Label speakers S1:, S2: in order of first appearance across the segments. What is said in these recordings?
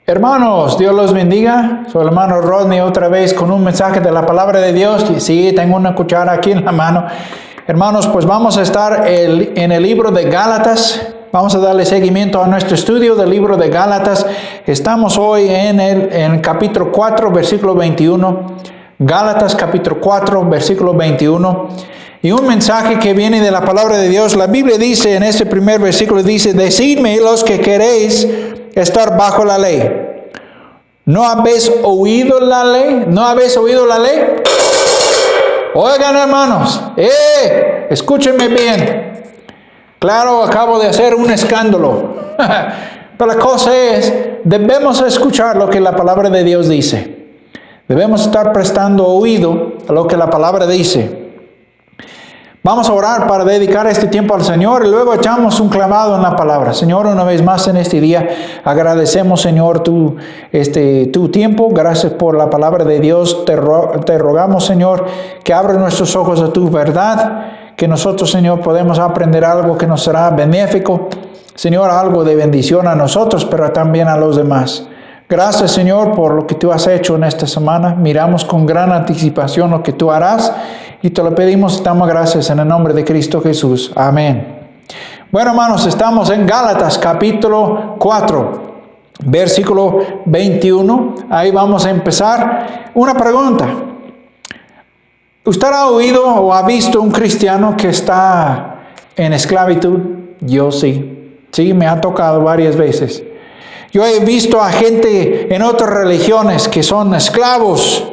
S1: Hermanos, Dios los bendiga. Soy el hermano Rodney otra vez con un mensaje de la palabra de Dios. Y sí, tengo una cuchara aquí en la mano. Hermanos, pues vamos a estar en el libro de Gálatas. Vamos a darle seguimiento a nuestro estudio del libro de Gálatas. Estamos hoy en el capítulo 4, versículo 21. Gálatas capítulo 4, versículo 21. Y un mensaje que viene de la palabra de Dios. La Biblia dice en ese primer versículo, dice: decidme los que queréis estar bajo la ley. ¿No habéis oído la ley? ¿No habéis oído la ley? Oigan, hermanos, escúchenme bien. Claro, acabo de hacer un escándalo. Pero la cosa es, debemos escuchar lo que la palabra de Dios dice. Debemos estar prestando oído a lo que la palabra dice. Vamos a orar para dedicar este tiempo al Señor y luego echamos un clavado en la palabra. Señor, una vez más en este día agradecemos, Señor, tu tiempo. Gracias por la palabra de Dios. Te rogamos, Señor, que abra nuestros ojos a tu verdad, que nosotros, Señor, podemos aprender algo que nos será benéfico. Señor, algo de bendición a nosotros, pero también a los demás. Gracias, Señor, por lo que tú has hecho en esta semana. Miramos con gran anticipación lo que tú harás y te lo pedimos y damos gracias en el nombre de Cristo Jesús. Amén. Bueno, hermanos, estamos en Gálatas capítulo 4, versículo 21. Ahí vamos a empezar. Una pregunta. ¿Usted ha oído o ha visto un cristiano que está en esclavitud? Yo sí. Sí, me ha tocado varias veces. Yo he visto a gente en otras religiones que son esclavos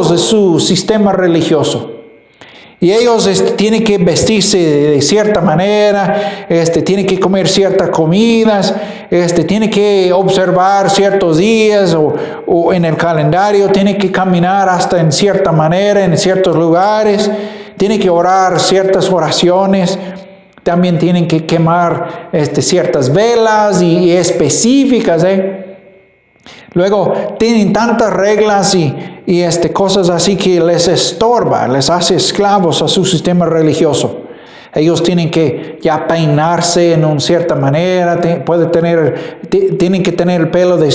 S1: de su sistema religioso. Y ellos tienen que vestirse de cierta manera, tienen que comer ciertas comidas, tienen que observar ciertos días o en el calendario, tienen que caminar hasta en cierta manera, en ciertos lugares, tienen que orar ciertas oraciones. También tienen que quemar ciertas velas y específicas. Luego tienen tantas reglas y cosas así que les estorba, les hace esclavos a su sistema religioso. Ellos tienen que ya peinarse en una cierta manera, tienen que tener el pelo de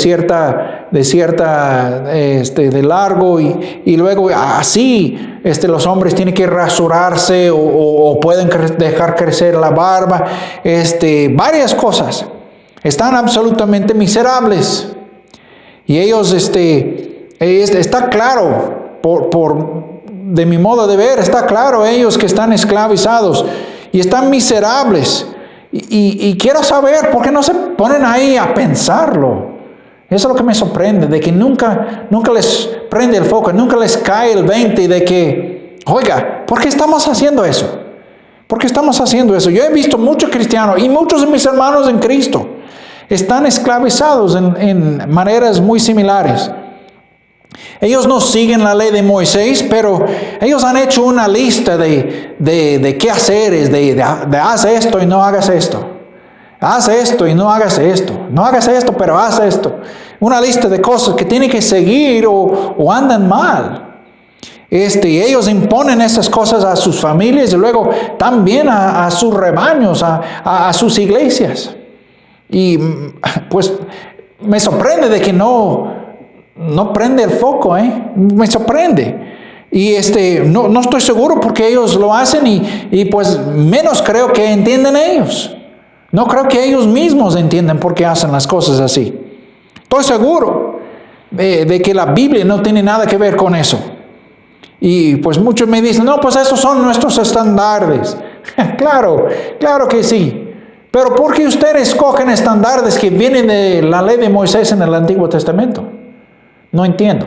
S1: largo y luego así los hombres tienen que rasurarse o pueden dejar crecer la barba, varias cosas. Están absolutamente miserables. Y ellos, está claro, de mi modo de ver, está claro ellos que están esclavizados y están miserables. Y quiero saber por qué no se ponen ahí a pensarlo. Eso es lo que me sorprende, de que nunca les prende el foco, nunca les cae el 20 de que, oiga, ¿por qué estamos haciendo eso? ¿Por qué estamos haciendo eso? Yo he visto muchos cristianos y muchos de mis hermanos en Cristo están esclavizados en maneras muy similares. Ellos no siguen la ley de Moisés, pero ellos han hecho una lista de qué hacer, de haz esto y no hagas esto. Haz esto y no hagas esto. No hagas esto, pero haz esto. Una lista de cosas que tienen que seguir o andan mal. Ellos imponen esas cosas a sus familias y luego también a sus rebaños, a sus iglesias. Y pues me sorprende de que no prende el foco, me sorprende. Y no estoy seguro porque ellos lo hacen y pues menos creo que entienden ellos. No creo que ellos mismos entiendan por qué hacen las cosas así. Estoy seguro de que la Biblia no tiene nada que ver con eso. Y pues muchos me dicen, no, pues esos son nuestros estándares. Claro que sí. Pero ¿por qué ustedes escogen estándares que vienen de la ley de Moisés en el Antiguo Testamento? No entiendo.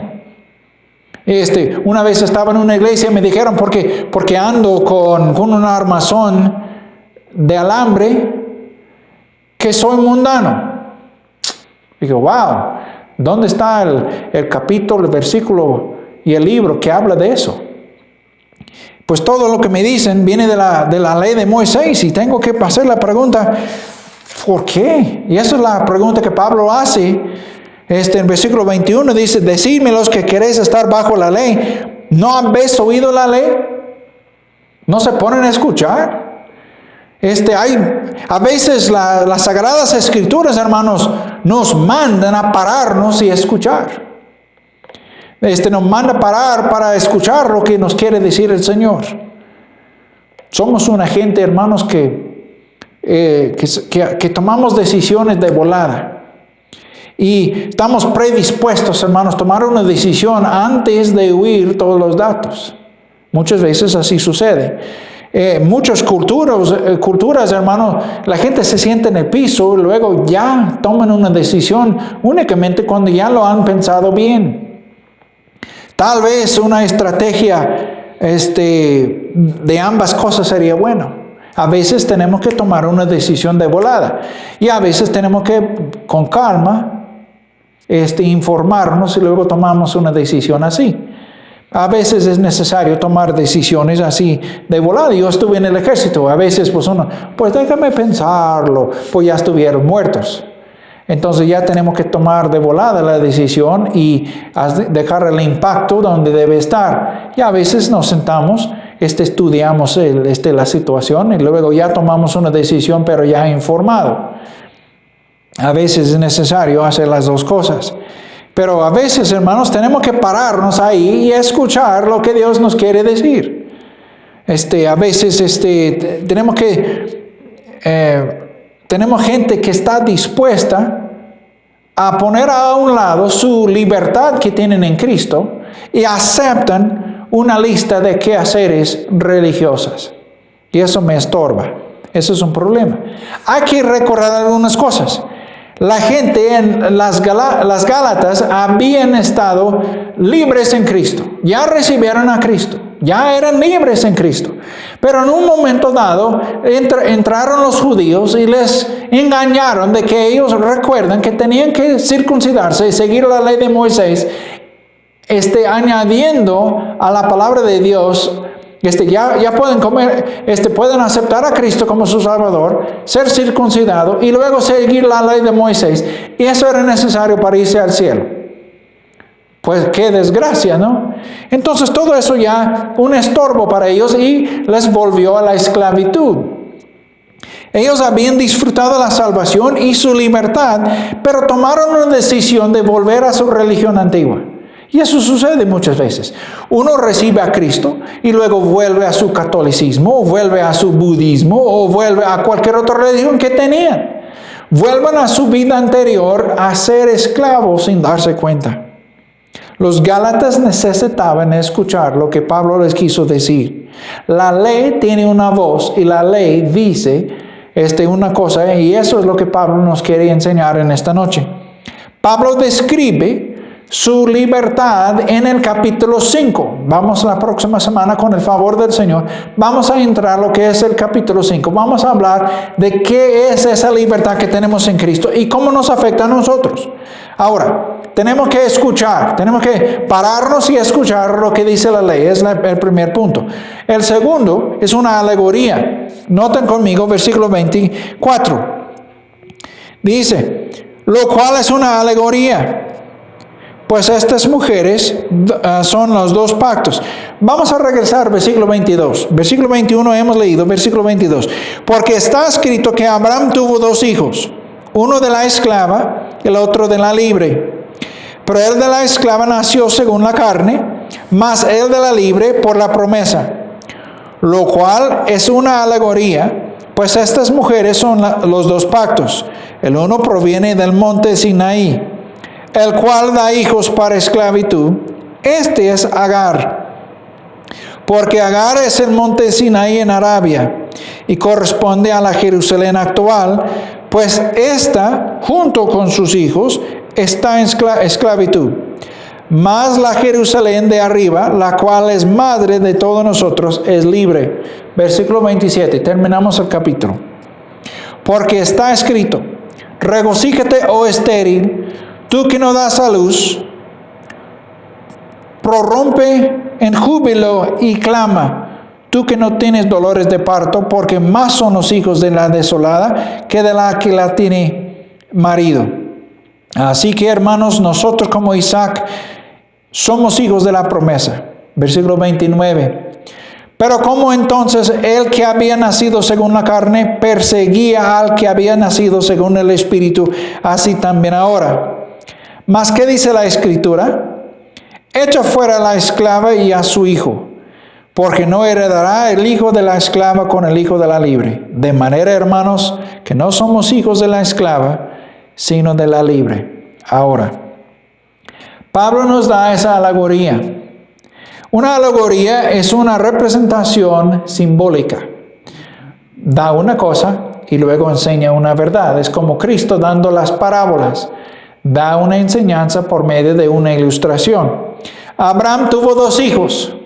S1: Una vez estaba en una iglesia y me dijeron, porque ando con un armazón de alambre, que soy mundano. Digo, wow, ¿dónde está el capítulo, el versículo y el libro que habla de eso? Pues todo lo que me dicen viene de la ley de Moisés y tengo que hacer la pregunta, ¿por qué? Y esa es la pregunta que Pablo hace. En versículo 21 dice, decidme los que queréis estar bajo la ley. ¿No habéis oído la ley? ¿No se ponen a escuchar? A veces las Sagradas Escrituras, hermanos, nos mandan a pararnos y escuchar. Nos manda a parar para escuchar lo que nos quiere decir el Señor. Somos una gente, hermanos, que tomamos decisiones de volada. Y estamos predispuestos, hermanos, a tomar una decisión antes de oír todos los datos. Muchas veces así sucede. Muchas culturas, hermanos, la gente se sienta en el piso y luego ya toman una decisión únicamente cuando ya lo han pensado bien. Tal vez una estrategia de ambas cosas sería bueno. A veces tenemos que tomar una decisión de volada y a veces tenemos que, con calma, informarnos y luego tomamos una decisión así. A veces es necesario tomar decisiones así de volada. Yo estuve en el ejército. A veces pues déjame pensarlo, pues ya estuvieron muertos. Entonces ya tenemos que tomar de volada la decisión y dejar el impacto donde debe estar. Y a veces nos sentamos, estudiamos la situación y luego ya tomamos una decisión, pero ya informado. A veces es necesario hacer las dos cosas. Pero a veces, hermanos, tenemos que pararnos ahí y escuchar lo que Dios nos quiere decir. A veces tenemos gente que está dispuesta a poner a un lado su libertad que tienen en Cristo y aceptan una lista de quehaceres religiosas. Y eso me estorba. Eso es un problema. Hay que recordar algunas cosas. La gente en las Gálatas habían estado libres en Cristo. Ya recibieron a Cristo. Ya eran libres en Cristo. Pero en un momento dado entraron los judíos y les engañaron de que ellos recuerdan que tenían que circuncidarse y seguir la ley de Moisés, añadiendo a la palabra de Dios. Ya pueden comer, pueden aceptar a Cristo como su Salvador, ser circuncidado y luego seguir la ley de Moisés. Y eso era necesario para irse al cielo. Pues qué desgracia, ¿no? Entonces todo eso ya un estorbo para ellos y les volvió a la esclavitud. Ellos habían disfrutado la salvación y su libertad, pero tomaron una decisión de volver a su religión antigua. Y eso sucede muchas veces. Uno recibe a Cristo y luego vuelve a su catolicismo, o vuelve a su budismo, o vuelve a cualquier otra religión que tenían. Vuelven a su vida anterior a ser esclavos sin darse cuenta. Los Gálatas necesitaban escuchar lo que Pablo les quiso decir. La ley tiene una voz y la ley dice una cosa, y eso es lo que Pablo nos quiere enseñar en esta noche. Pablo describe su libertad en el capítulo 5. Vamos la próxima semana, con el favor del Señor, vamos a entrar a lo que es el capítulo 5. Vamos a hablar de qué es esa libertad que tenemos en Cristo y cómo nos afecta a nosotros. Ahora, tenemos que escuchar, tenemos que pararnos y escuchar lo que dice la ley. Es el primer punto. El segundo es una alegoría. Noten conmigo versículo 24. Dice, lo cual es una alegoría. Pues estas mujeres son los dos pactos. Vamos a regresar al versículo 22. Versículo 21 hemos leído, versículo 22. Porque está escrito que Abraham tuvo dos hijos, uno de la esclava y el otro de la libre. Pero el de la esclava nació según la carne, mas el de la libre por la promesa. Lo cual es una alegoría, pues estas mujeres son los dos pactos. El uno proviene del monte Sinaí, el cual da hijos para esclavitud. Este es Agar, porque Agar es el monte Sinaí en Arabia y corresponde a la Jerusalén actual, pues esta, junto con sus hijos, está en esclavitud. Mas la Jerusalén de arriba, la cual es madre de todos nosotros, es libre. Versículo 27, terminamos el capítulo. Porque está escrito, regocíjate, oh estéril, tú que no das a luz, prorrumpe en júbilo y clama, tú que no tienes dolores de parto, porque más son los hijos de la desolada que de la que la tiene marido. Así que, hermanos, nosotros como Isaac somos hijos de la promesa. Versículo 29. Pero como entonces el que había nacido según la carne perseguía al que había nacido según el Espíritu, así también ahora. Mas ¿qué dice la Escritura? Echa fuera a la esclava y a su hijo, porque no heredará el hijo de la esclava con el hijo de la libre. De manera, hermanos, que no somos hijos de la esclava, sino de la libre. Ahora, Pablo nos da esa alegoría. Una alegoría es una representación simbólica. Da una cosa y luego enseña una verdad. Es como Cristo dando las parábolas. Da una enseñanza por medio de una ilustración. Abraham tuvo 2 hijos.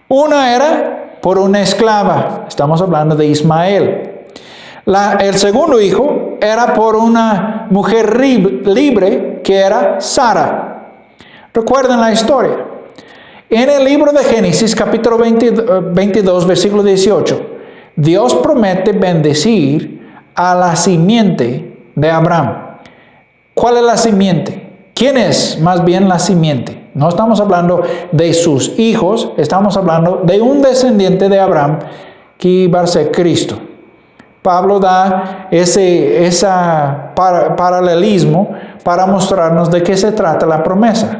S1: Una era por una esclava. Estamos hablando de Ismael. El segundo hijo era por una mujer libre que era Sara. Recuerden la historia. En el libro de Génesis, capítulo 22, versículo 18, Dios promete bendecir a la simiente de Abraham. ¿Cuál es la simiente? ¿Quién es más bien la simiente? No estamos hablando de sus hijos, estamos hablando de un descendiente de Abraham que iba a ser Cristo. Pablo da ese paralelismo para mostrarnos de qué se trata la promesa.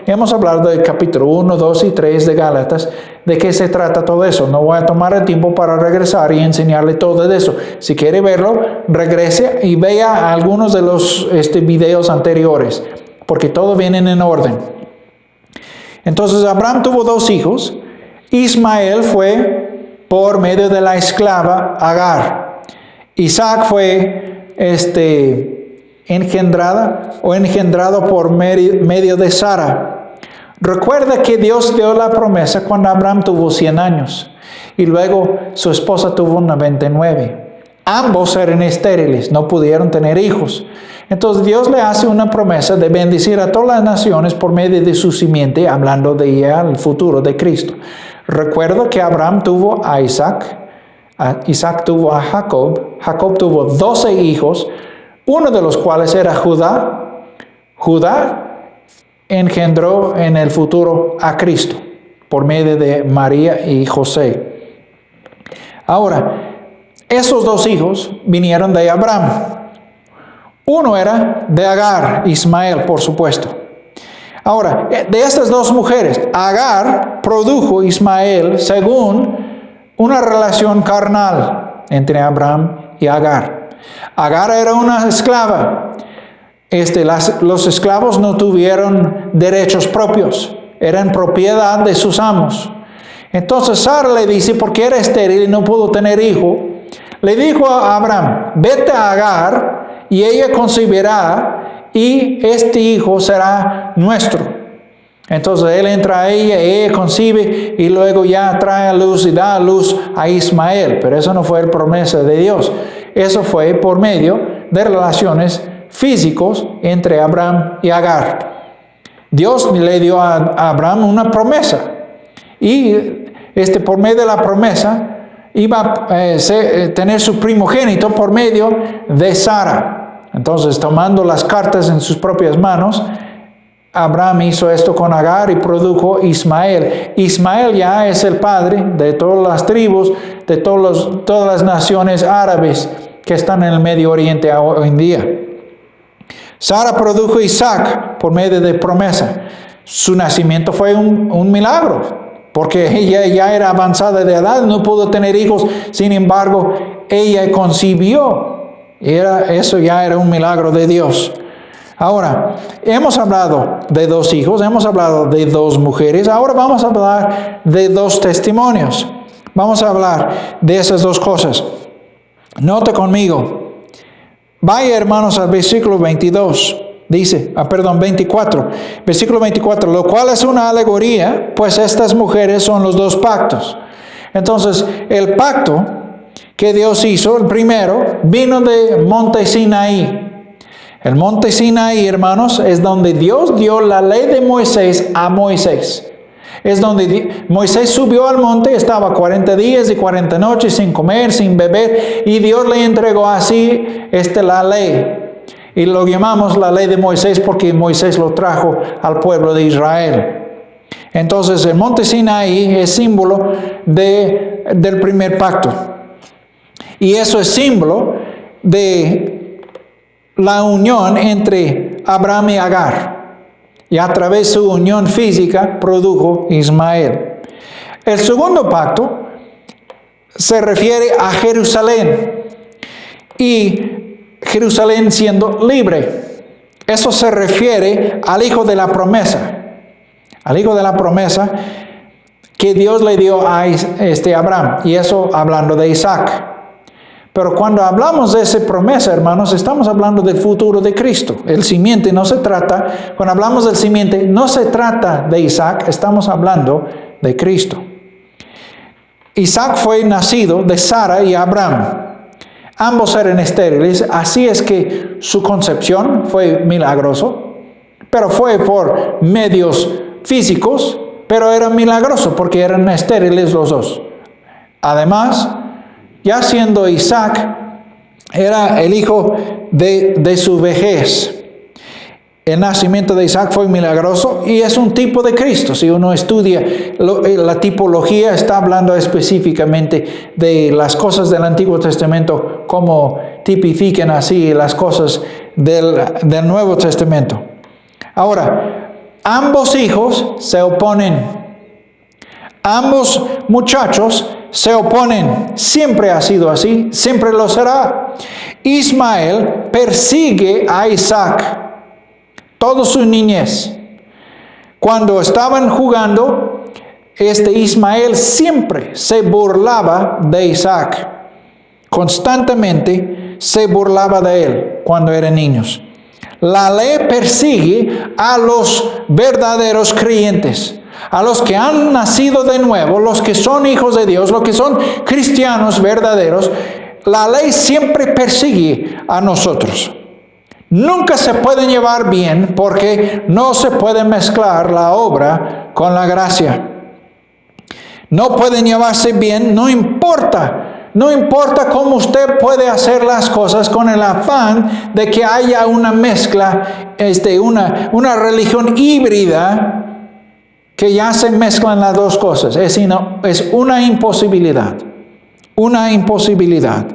S1: Hemos hablado del capítulo 1, 2 y 3 de Gálatas, de qué se trata todo eso. No voy a tomar el tiempo para regresar y enseñarle todo de eso. Si quiere verlo, regrese y vea algunos de los videos anteriores, porque todo viene en orden. Entonces Abraham tuvo 2 hijos. Ismael fue por medio de la esclava Agar. Isaac fue engendrado por medio de Sara. Recuerda que Dios dio la promesa cuando Abraham tuvo 100 años y luego su esposa tuvo 99. Ambos eran estériles, no pudieron tener hijos. Entonces Dios le hace una promesa de bendecir a todas las naciones por medio de su simiente, hablando de ya el futuro de Cristo. Recuerda que Abraham tuvo a Isaac, Isaac tuvo a Jacob, Jacob tuvo 12 hijos, uno de los cuales era Judá. Judá engendró en el futuro a Cristo por medio de María y José. Ahora, esos 2 hijos vinieron de Abraham. Uno era de Agar, Ismael, por supuesto. Ahora, de estas 2 mujeres, Agar produjo Ismael según una relación carnal entre Abraham y Agar. Agar era una esclava. Los esclavos no tuvieron derechos propios, eran propiedad de sus amos. Entonces Sara le dice, porque era estéril y no pudo tener hijo, le dijo a Abraham, vete a Agar y ella concebirá y este hijo será nuestro. Entonces él entra a ella concibe y luego ya trae a luz y da a luz a Ismael. Pero eso no fue la promesa de Dios. Eso fue por medio de relaciones físicos entre Abraham y Agar. Dios le dio a Abraham una promesa. Y por medio de la promesa iba a tener su primogénito por medio de Sara. Entonces, tomando las cartas en sus propias manos, Abraham hizo esto con Agar y produjo Ismael. Ismael ya es el padre de todas las tribus, de todas las naciones árabes que están en el Medio Oriente hoy en día. Sara produjo Isaac por medio de promesa. Su nacimiento fue un milagro, porque ella ya era avanzada de edad, no pudo tener hijos. Sin embargo, ella concibió. Eso ya era un milagro de Dios. Ahora, hemos hablado de 2 hijos, hemos hablado de 2 mujeres. Ahora vamos a hablar de 2 testimonios. Vamos a hablar de esas 2 cosas. Note conmigo. Vaya, hermanos, al versículo 22. Dice, 24. Versículo 24. Lo cual es una alegoría, pues estas mujeres son los 2 pactos. Entonces, el pacto que Dios hizo, el primero, vino de Monte Sinaí. El Monte Sinaí, hermanos, es donde Dios dio la ley de Moisés a Moisés. Es donde Moisés subió al monte, estaba 40 días y 40 noches sin comer, sin beber, y Dios le entregó así la ley. Y lo llamamos la ley de Moisés porque Moisés lo trajo al pueblo de Israel. Entonces el monte Sinaí es símbolo del primer pacto. Y eso es símbolo de la unión entre Abraham y Agar. Y a través de su unión física produjo Ismael. El segundo pacto se refiere a Jerusalén. Y Jerusalén siendo libre. Eso se refiere al hijo de la promesa. Al hijo de la promesa que Dios le dio a Abraham. Y eso hablando de Isaac. Pero cuando hablamos de esa promesa, hermanos, estamos hablando del futuro de Cristo. El simiente no se trata, cuando hablamos del simiente, no se trata de Isaac, estamos hablando de Cristo. Isaac fue nacido de Sara y Abraham. Ambos eran estériles, así es que su concepción fue milagroso, pero fue por medios físicos, pero era milagroso porque eran estériles los dos. Además, ya siendo Isaac, era el hijo de su vejez. El nacimiento de Isaac fue milagroso y es un tipo de Cristo. Si uno estudia la tipología, está hablando específicamente de las cosas del Antiguo Testamento, como tipifican así las cosas del Nuevo Testamento. Ahora, ambos hijos se oponen. Ambos muchachos se oponen. Siempre ha sido así, siempre lo será. Ismael persigue a Isaac toda su niñez. Cuando estaban jugando, Ismael siempre se burlaba de Isaac. Constantemente se burlaba de él cuando eran niños. La ley persigue a los verdaderos creyentes, a los que han nacido de nuevo, los que son hijos de Dios, los que son cristianos verdaderos. La ley siempre persigue a nosotros. Nunca se pueden llevar bien porque no se puede mezclar la obra con la gracia. No pueden llevarse bien, no importa. No importa cómo usted puede hacer las cosas con el afán de que haya una mezcla, una religión híbrida que ya se mezclan las dos cosas. Es una imposibilidad. Una imposibilidad.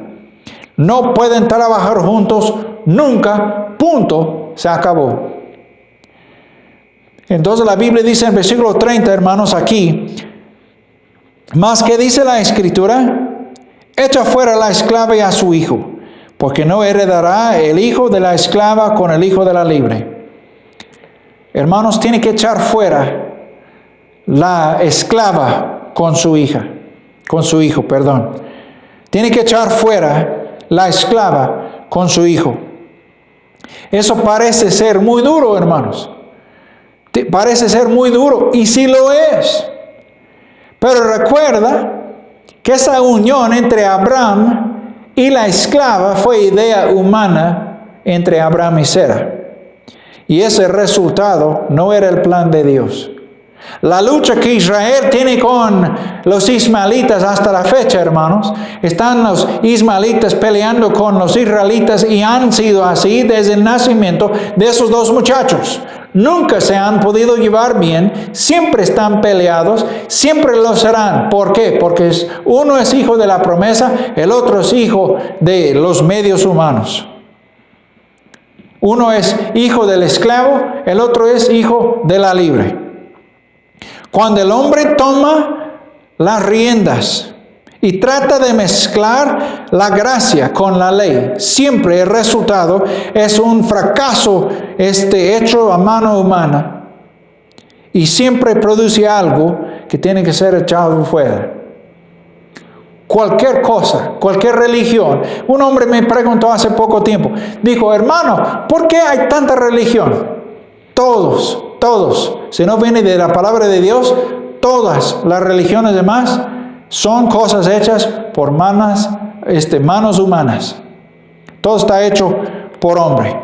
S1: No pueden trabajar juntos nunca. Punto. Se acabó. Entonces la Biblia dice en versículo 30, hermanos, aquí, más que dice la Escritura, echa fuera la esclava y a su hijo, porque no heredará el hijo de la esclava con el hijo de la libre. Hermanos, tiene que echar fuera la esclava con su hija, con su hijo, perdón. Tiene que echar fuera la esclava con su hijo. Eso parece ser muy duro, hermanos. Parece ser muy duro, y sí lo es. Pero recuerda que esa unión entre Abraham y la esclava fue idea humana entre Abraham y Sara. Y ese resultado no era el plan de Dios. La lucha que Israel tiene con los ismaelitas hasta la fecha, hermanos, están los ismaelitas peleando con los israelitas y han sido así desde el nacimiento de esos dos muchachos. Nunca se han podido llevar bien, siempre están peleados, siempre lo serán. ¿Por qué? Porque uno es hijo de la promesa, el otro es hijo de los medios humanos. Uno es hijo del esclavo, el otro es hijo de la libre. Cuando el hombre toma las riendas y trata de mezclar la gracia con la ley, siempre el resultado es un fracaso hecho a mano humana, y siempre produce algo que tiene que ser echado fuera. Cualquier cosa, cualquier religión. Un hombre me preguntó hace poco tiempo, dijo, hermano, ¿por qué hay tanta religión? Todos, si no viene de la palabra de Dios, todas las religiones demás son cosas hechas por manos humanas. Todo está hecho por hombre.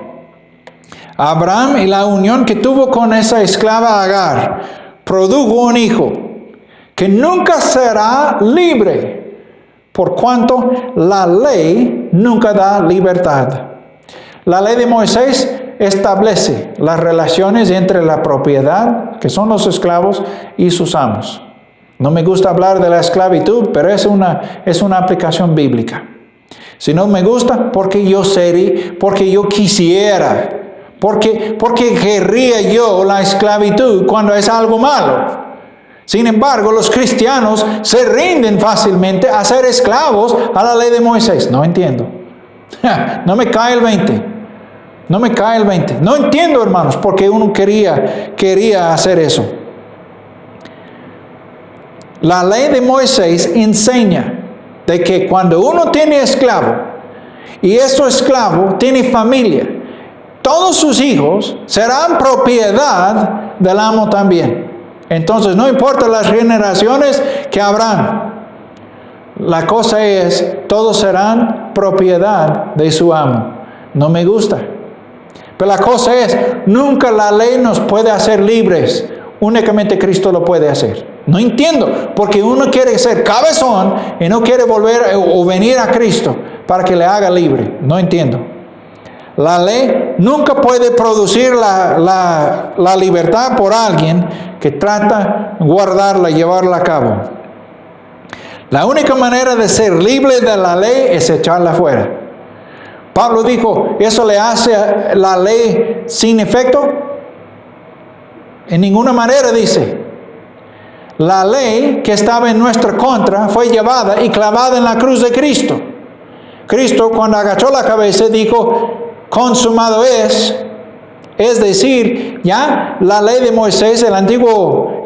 S1: Abraham y la unión que tuvo con esa esclava Agar produjo un hijo que nunca será libre, por cuanto la ley nunca da libertad. La ley de Moisés establece las relaciones entre la propiedad que son los esclavos y sus amos. No me gusta hablar de la esclavitud, pero es una aplicación bíblica. Si no me gusta, porque yo quisiera, porque querría yo la esclavitud cuando es algo malo. Sin embargo, los cristianos se rinden fácilmente a ser esclavos a la ley de Moisés. No entiendo. No me cae el 20. No me cae el 20. No entiendo, hermanos, porque uno quería hacer eso. La ley de Moisés enseña de que cuando uno tiene esclavo y ese esclavo tiene familia, todos sus hijos serán propiedad del amo también. Entonces no importa las generaciones que habrán, la cosa es, todos serán propiedad de su amo. No me gusta. Pero la cosa es, nunca la ley nos puede hacer libres. Únicamente Cristo lo puede hacer. No entiendo, porque uno quiere ser cabezón y no quiere volver o venir a Cristo para que le haga libre. No entiendo. La ley nunca puede producir la libertad por alguien que trata de guardarla y llevarla a cabo. La única manera de ser libre de la ley es echarla fuera. Pablo dijo, ¿eso le hace la ley sin efecto? En ninguna manera, dice. La ley que estaba en nuestra contra fue llevada y clavada en la cruz de Cristo. Cristo, cuando agachó la cabeza, dijo, consumado es decir, ya la ley de Moisés, el antiguo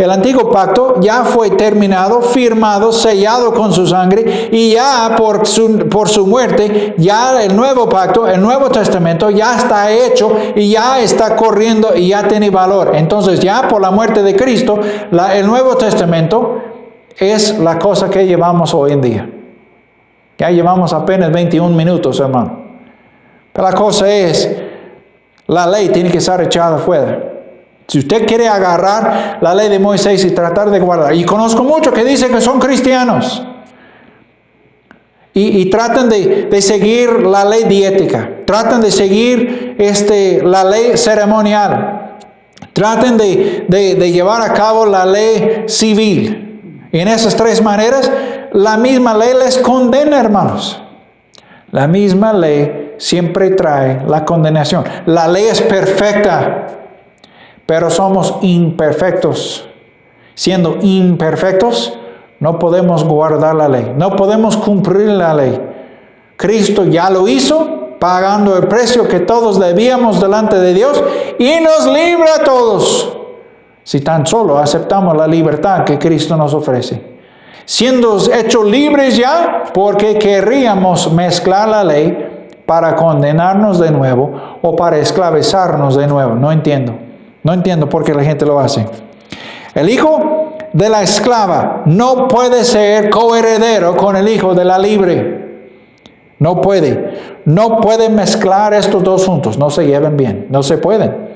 S1: pacto, ya fue terminado, firmado, sellado con su sangre, y ya por su muerte, ya el nuevo pacto, el Nuevo Testamento, ya está hecho y ya está corriendo y ya tiene valor. Entonces ya por la muerte de Cristo, el Nuevo Testamento es la cosa que llevamos hoy en día. Ya llevamos apenas 21 minutos, hermano. Pero la cosa es, la ley tiene que ser echada fuera. Si usted quiere agarrar la ley de Moisés y tratar de guardar, y conozco muchos que dicen que son cristianos y tratan de seguir la ley diética, tratan de seguir la ley ceremonial, tratan de llevar a cabo la ley civil. Y en esas tres maneras, la misma ley les condena, hermanos. La misma ley siempre trae la condenación. La ley es perfecta, pero somos imperfectos. Siendo imperfectos, no podemos guardar la ley, no podemos cumplir la ley. Cristo ya lo hizo, pagando el precio que todos debíamos delante de Dios, y nos libra a todos, si tan solo aceptamos la libertad que Cristo nos ofrece. Siendo hechos libres ya, porque querríamos mezclar la ley para condenarnos de nuevo o para esclavizarnos de nuevo. No entiendo por qué la gente lo hace. El hijo de la esclava no puede ser coheredero con el hijo de la libre. No puede mezclar estos dos juntos, no se llevan bien, no se pueden.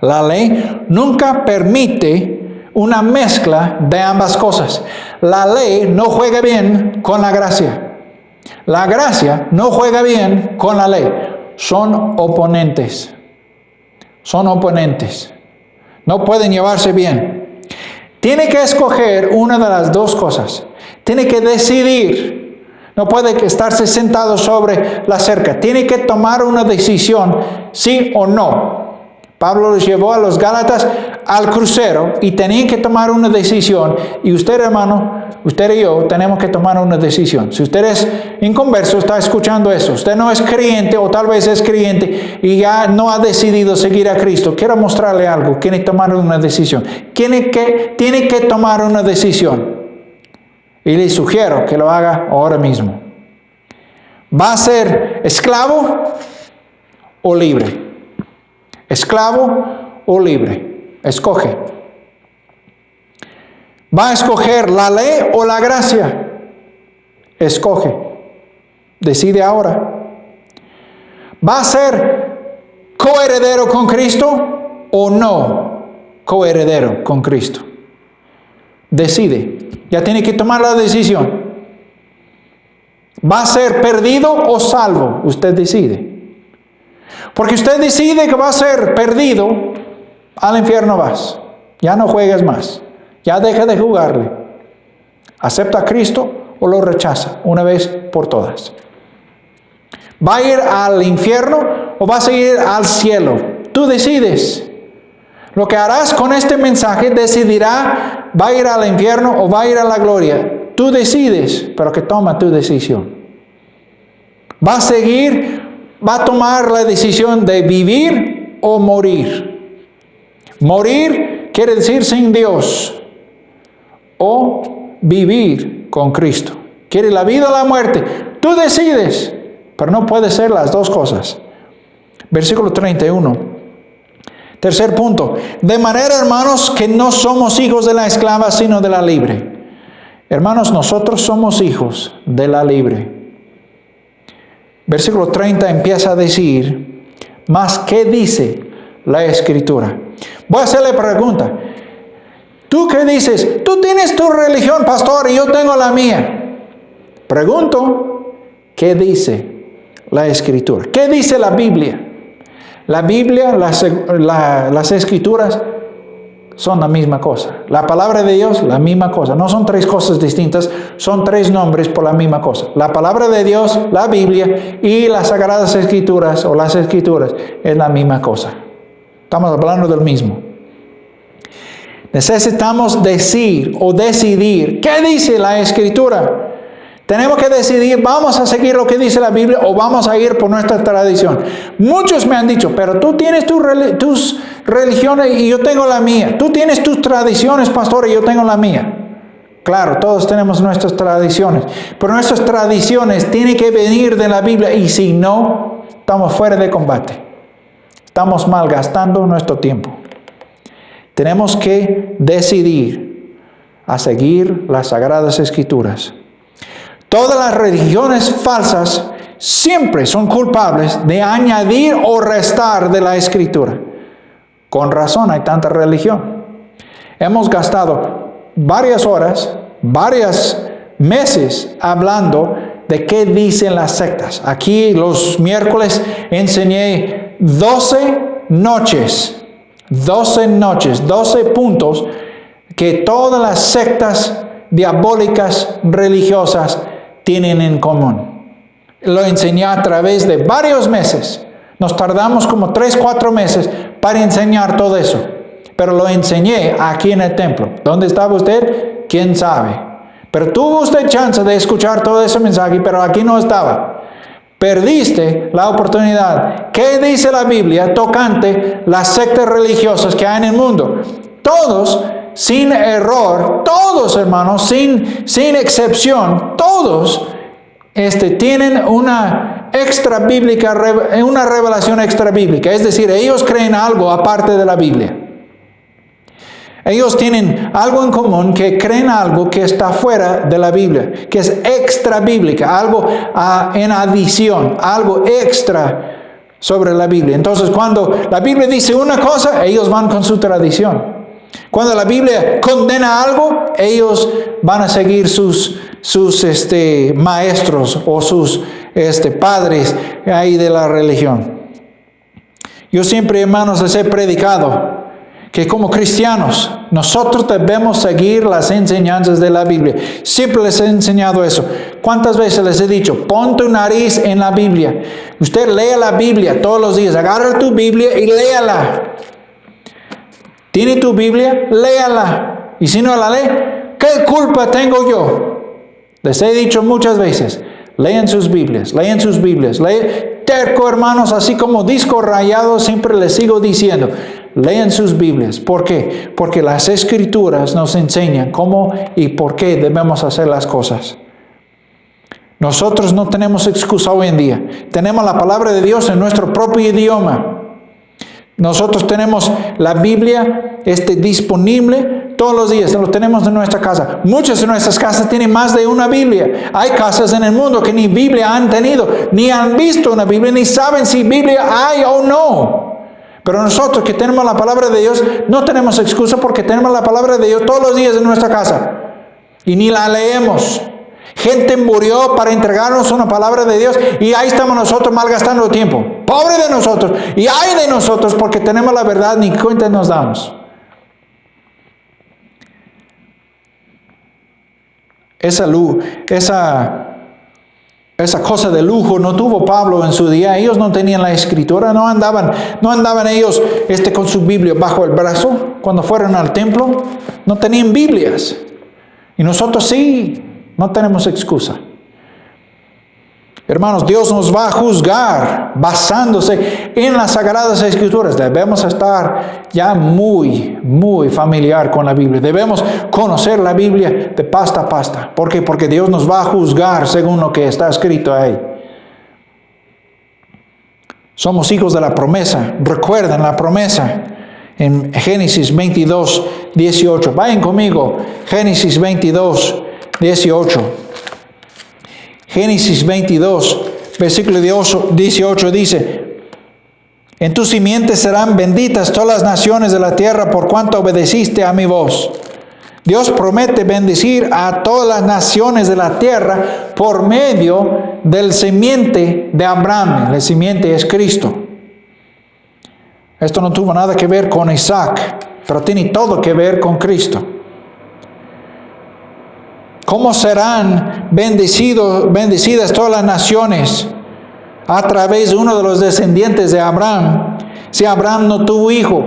S1: La ley nunca permite una mezcla de ambas cosas. La ley no juega bien con la gracia. La gracia no juega bien con la ley. Son oponentes. Son oponentes. No pueden llevarse bien. Tiene que escoger una de las dos cosas. Tiene que decidir. No puede estarse sentado sobre la cerca. Tiene que tomar una decisión, sí o no. Pablo los llevó a los Gálatas al crucero y tenían que tomar una decisión. Y usted, hermano, usted y yo tenemos que tomar una decisión. Si usted es inconverso, está escuchando eso. Usted no es creyente o tal vez es creyente y ya no ha decidido seguir a Cristo. Quiero mostrarle algo. Tiene que tomar una decisión. Tiene que tomar una decisión. Y le sugiero que lo haga ahora mismo. ¿Va a ser esclavo o libre? ¿Esclavo o libre? Escoge. ¿Va a escoger la ley o la gracia? Escoge. Decide ahora. ¿Va a ser coheredero con Cristo o no coheredero con Cristo? Decide. Ya tiene que tomar la decisión. ¿Va a ser perdido o salvo? Usted decide. Porque usted decide que va a ser perdido, al infierno vas. Ya no juegues más. Ya deja de jugarle. Acepta a Cristo o lo rechaza una vez por todas. ¿Va a ir al infierno o va a seguir al cielo? Tú decides. Lo que harás con este mensaje decidirá, ¿va a ir al infierno o va a ir a la gloria? Tú decides, pero que toma tu decisión. ¿Va a seguir, va a tomar la decisión de vivir o morir? Morir quiere decir sin Dios. O vivir con Cristo. ¿Quiere la vida o la muerte? Tú decides, pero no puede ser las dos cosas. Versículo 31. Tercer punto. De manera, hermanos, que no somos hijos de la esclava, sino de la libre. Hermanos, nosotros somos hijos de la libre. Versículo 30 empieza a decir, ¿mas qué dice la Escritura? Voy a hacerle pregunta. ¿Tú qué dices? Tú tienes tu religión, pastor, y yo tengo la mía. Pregunto, ¿qué dice la Escritura? ¿Qué dice la Biblia? La Biblia, las Escrituras son la misma cosa. La palabra de Dios, la misma cosa. No son tres cosas distintas, son tres nombres por la misma cosa. La palabra de Dios, la Biblia y las Sagradas Escrituras o las Escrituras es la misma cosa. Estamos hablando del mismo. Necesitamos decir o decidir qué dice la Escritura. Tenemos que decidir, ¿vamos a seguir lo que dice la Biblia o vamos a ir por nuestra tradición? Muchos me han dicho, pero tú tienes tus religiones y yo tengo la mía. Tú tienes tus tradiciones, pastor, y yo tengo la mía. Claro, todos tenemos nuestras tradiciones, pero nuestras tradiciones tienen que venir de la Biblia y si no, estamos fuera de combate. Estamos malgastando nuestro tiempo. Tenemos que decidir a seguir las Sagradas Escrituras. Todas las religiones falsas siempre son culpables de añadir o restar de la Escritura. Con razón hay tanta religión. Hemos gastado varias horas, varios meses hablando de qué dicen las sectas. Aquí los miércoles enseñé 12 noches, 12 puntos que todas las sectas diabólicas religiosas tienen en común. Lo enseñé a través de varios meses. Nos tardamos como 3-4 meses para enseñar todo eso. Pero lo enseñé aquí en el templo. ¿Dónde estaba usted? ¿Quién sabe? Pero tuvo usted chance de escuchar todo ese mensaje, pero aquí no estaba. Perdiste la oportunidad. ¿Qué dice la Biblia tocante las sectas religiosas que hay en el mundo? Todos, sin error, todos hermanos, sin excepción, todos tienen una extra bíblica, una revelación extra bíblica. Es decir, ellos creen algo aparte de la Biblia. Ellos tienen algo en común, que creen algo que está fuera de la Biblia, que es extra bíblica, algo en adición, algo extra sobre la Biblia. Entonces, cuando la Biblia dice una cosa, ellos van con su tradición. Cuando la Biblia condena algo, ellos van a seguir sus maestros o sus padres ahí de la religión. Yo siempre, hermanos, les he predicado que como cristianos nosotros debemos seguir las enseñanzas de la Biblia. Siempre les he enseñado eso. ¿Cuántas veces les he dicho? Pon tu nariz en la Biblia. Usted lea la Biblia todos los días. Agarra tu Biblia y léala. ¿Tiene tu Biblia? Léala. Y si no la lee, ¿qué culpa tengo yo? Les he dicho muchas veces, lean sus Biblias. Terco, hermanos, así como disco rayado, siempre les sigo diciendo, lean sus Biblias. ¿Por qué? Porque las Escrituras nos enseñan cómo y por qué debemos hacer las cosas. Nosotros no tenemos excusa hoy en día. Tenemos la palabra de Dios en nuestro propio idioma. Nosotros tenemos la Biblia disponible todos los días, lo tenemos en nuestra casa. Muchas de nuestras casas tienen más de una Biblia. Hay casas en el mundo que ni Biblia han tenido, ni han visto una Biblia, ni saben si Biblia hay o no. Pero nosotros que tenemos la palabra de Dios, no tenemos excusa porque tenemos la palabra de Dios todos los días en nuestra casa. Y ni la leemos. Gente murió para entregarnos una palabra de Dios y ahí estamos nosotros malgastando tiempo. Pobre de nosotros y ay de nosotros porque tenemos la verdad ni cuenta nos damos. esa cosa de lujo no tuvo Pablo en su día. Ellos no tenían la escritura, no andaban ellos con su Biblia bajo el brazo cuando fueron al templo. No tenían Biblias. Y nosotros sí, no tenemos excusa. Hermanos, Dios nos va a juzgar basándose en las Sagradas Escrituras. Debemos estar ya muy, muy familiar con la Biblia. Debemos conocer la Biblia de pasta a pasta. ¿Por qué? Porque Dios nos va a juzgar según lo que está escrito ahí. Somos hijos de la promesa. Recuerden la promesa en Génesis 22, 18. Vayan conmigo, Génesis 22, 18. Génesis 22, versículo 18 dice: en tu simiente serán benditas todas las naciones de la tierra por cuanto obedeciste a mi voz. Dios promete bendecir a todas las naciones de la tierra por medio del simiente de Abraham. La simiente es Cristo. Esto no tuvo nada que ver con Isaac, pero tiene todo que ver con Cristo. ¿Cómo serán bendecidas todas las naciones a través de uno de los descendientes de Abraham, si Abraham no tuvo hijo?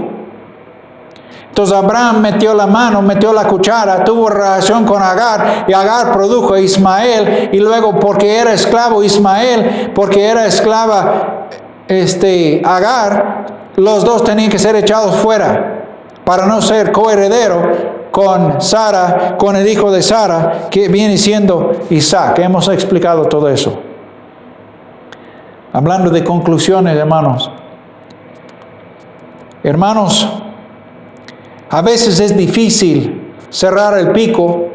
S1: Entonces Abraham metió la mano, metió la cuchara, tuvo relación con Agar, y Agar produjo a Ismael, y luego porque era esclavo Ismael, porque era esclava Agar, los dos tenían que ser echados fuera para no ser coheredero con Sara, con el hijo de Sara, que viene siendo Isaac. Hemos explicado todo eso. Hablando de conclusiones, hermanos. Hermanos, a veces es difícil cerrar el pico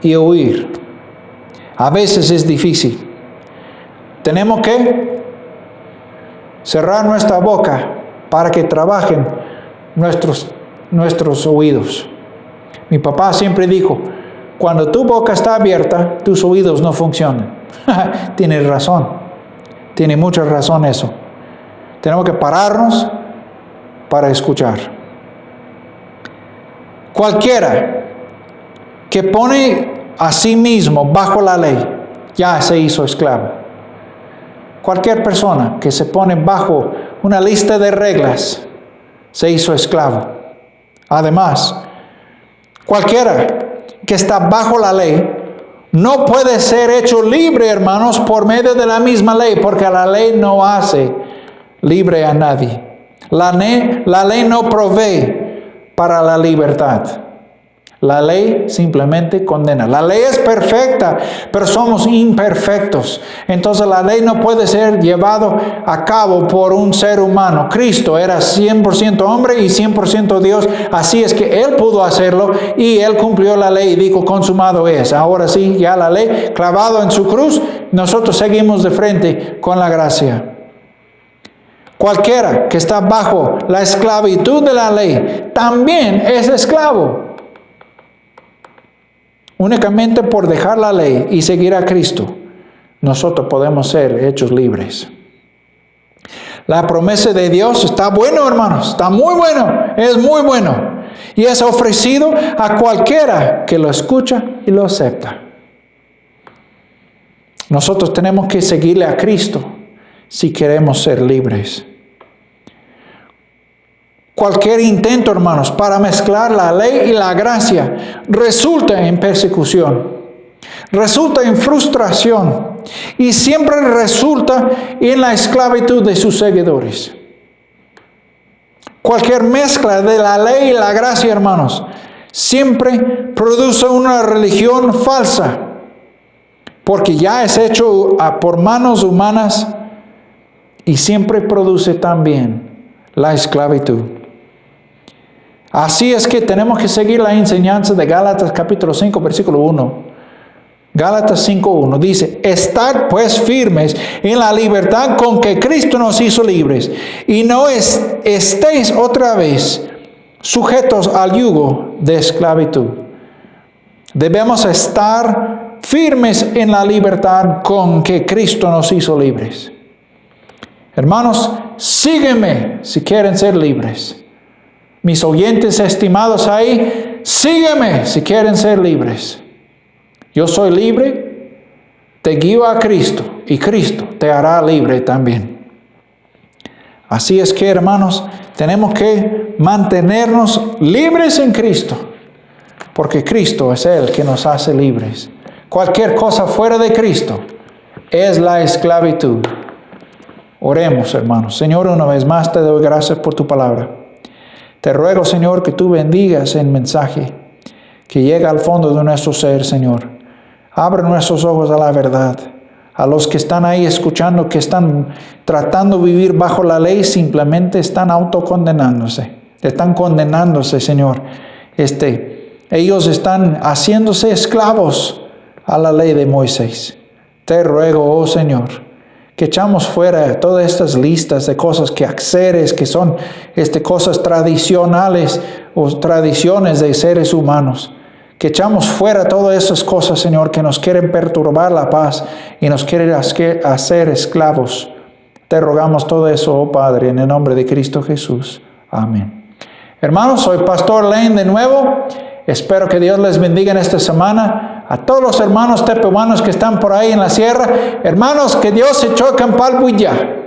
S1: y huir. A veces es difícil. Tenemos que cerrar nuestra boca para que trabajen nuestros oídos. Mi papá siempre dijo: cuando tu boca está abierta, tus oídos no funcionan. Tiene razón. Tiene mucha razón eso. Tenemos que pararnos para escuchar. Cualquiera que pone a sí mismo bajo la ley, ya se hizo esclavo. Cualquier persona que se pone bajo una lista de reglas, se hizo esclavo. Además, cualquiera que está bajo la ley no puede ser hecho libre, hermanos, por medio de la misma ley, porque la ley no hace libre a nadie. La ley no provee para la libertad. La ley simplemente condena. La ley es perfecta, pero somos imperfectos. Entonces la ley no puede ser llevado a cabo por un ser humano. Cristo era 100% hombre y 100% Dios. Así es que Él pudo hacerlo y Él cumplió la ley y dijo: consumado es. Ahora sí, ya la ley, clavado en su cruz, nosotros seguimos de frente con la gracia. Cualquiera que está bajo la esclavitud de la ley también es esclavo. Únicamente por dejar la ley y seguir a Cristo, nosotros podemos ser hechos libres. La promesa de Dios está bueno, hermanos, está muy bueno, es muy bueno. Y es ofrecido a cualquiera que lo escucha y lo acepta. Nosotros tenemos que seguirle a Cristo si queremos ser libres. Cualquier intento, hermanos, para mezclar la ley y la gracia resulta en persecución, resulta en frustración y siempre resulta en la esclavitud de sus seguidores. Cualquier mezcla de la ley y la gracia, hermanos, siempre produce una religión falsa, porque ya es hecho por manos humanas y siempre produce también la esclavitud. Así es que tenemos que seguir la enseñanza de Gálatas capítulo 5, versículo 1. Gálatas 5:1 dice: estad pues firmes en la libertad con que Cristo nos hizo libres, y no estéis otra vez sujetos al yugo de esclavitud. Debemos estar firmes en la libertad con que Cristo nos hizo libres. Hermanos, sígueme si quieren ser libres. Mis oyentes estimados ahí, sígueme si quieren ser libres. Yo soy libre, te guío a Cristo y Cristo te hará libre también. Así es que, hermanos, tenemos que mantenernos libres en Cristo, porque Cristo es el que nos hace libres. Cualquier cosa fuera de Cristo es la esclavitud. Oremos, hermanos. Señor, una vez más te doy gracias por tu palabra. Te ruego, Señor, que tú bendigas el mensaje que llega al fondo de nuestro ser, Señor. Abre nuestros ojos a la verdad. A los que están ahí escuchando, que están tratando de vivir bajo la ley, simplemente están autocondenándose. Están condenándose, Señor. Ellos están haciéndose esclavos a la ley de Moisés. Te ruego, oh Señor, que echamos fuera todas estas listas de cosas, quehaceres, que son cosas tradicionales o tradiciones de seres humanos. Que echamos fuera todas esas cosas, Señor, que nos quieren perturbar la paz y nos quieren hacer esclavos. Te rogamos todo eso, oh Padre, en el nombre de Cristo Jesús. Amén. Hermanos, soy Pastor Lane de nuevo. Espero que Dios les bendiga en esta semana. A todos los hermanos tepehuanos que están por ahí en la sierra. Hermanos, que Dios se choque en Palpuya.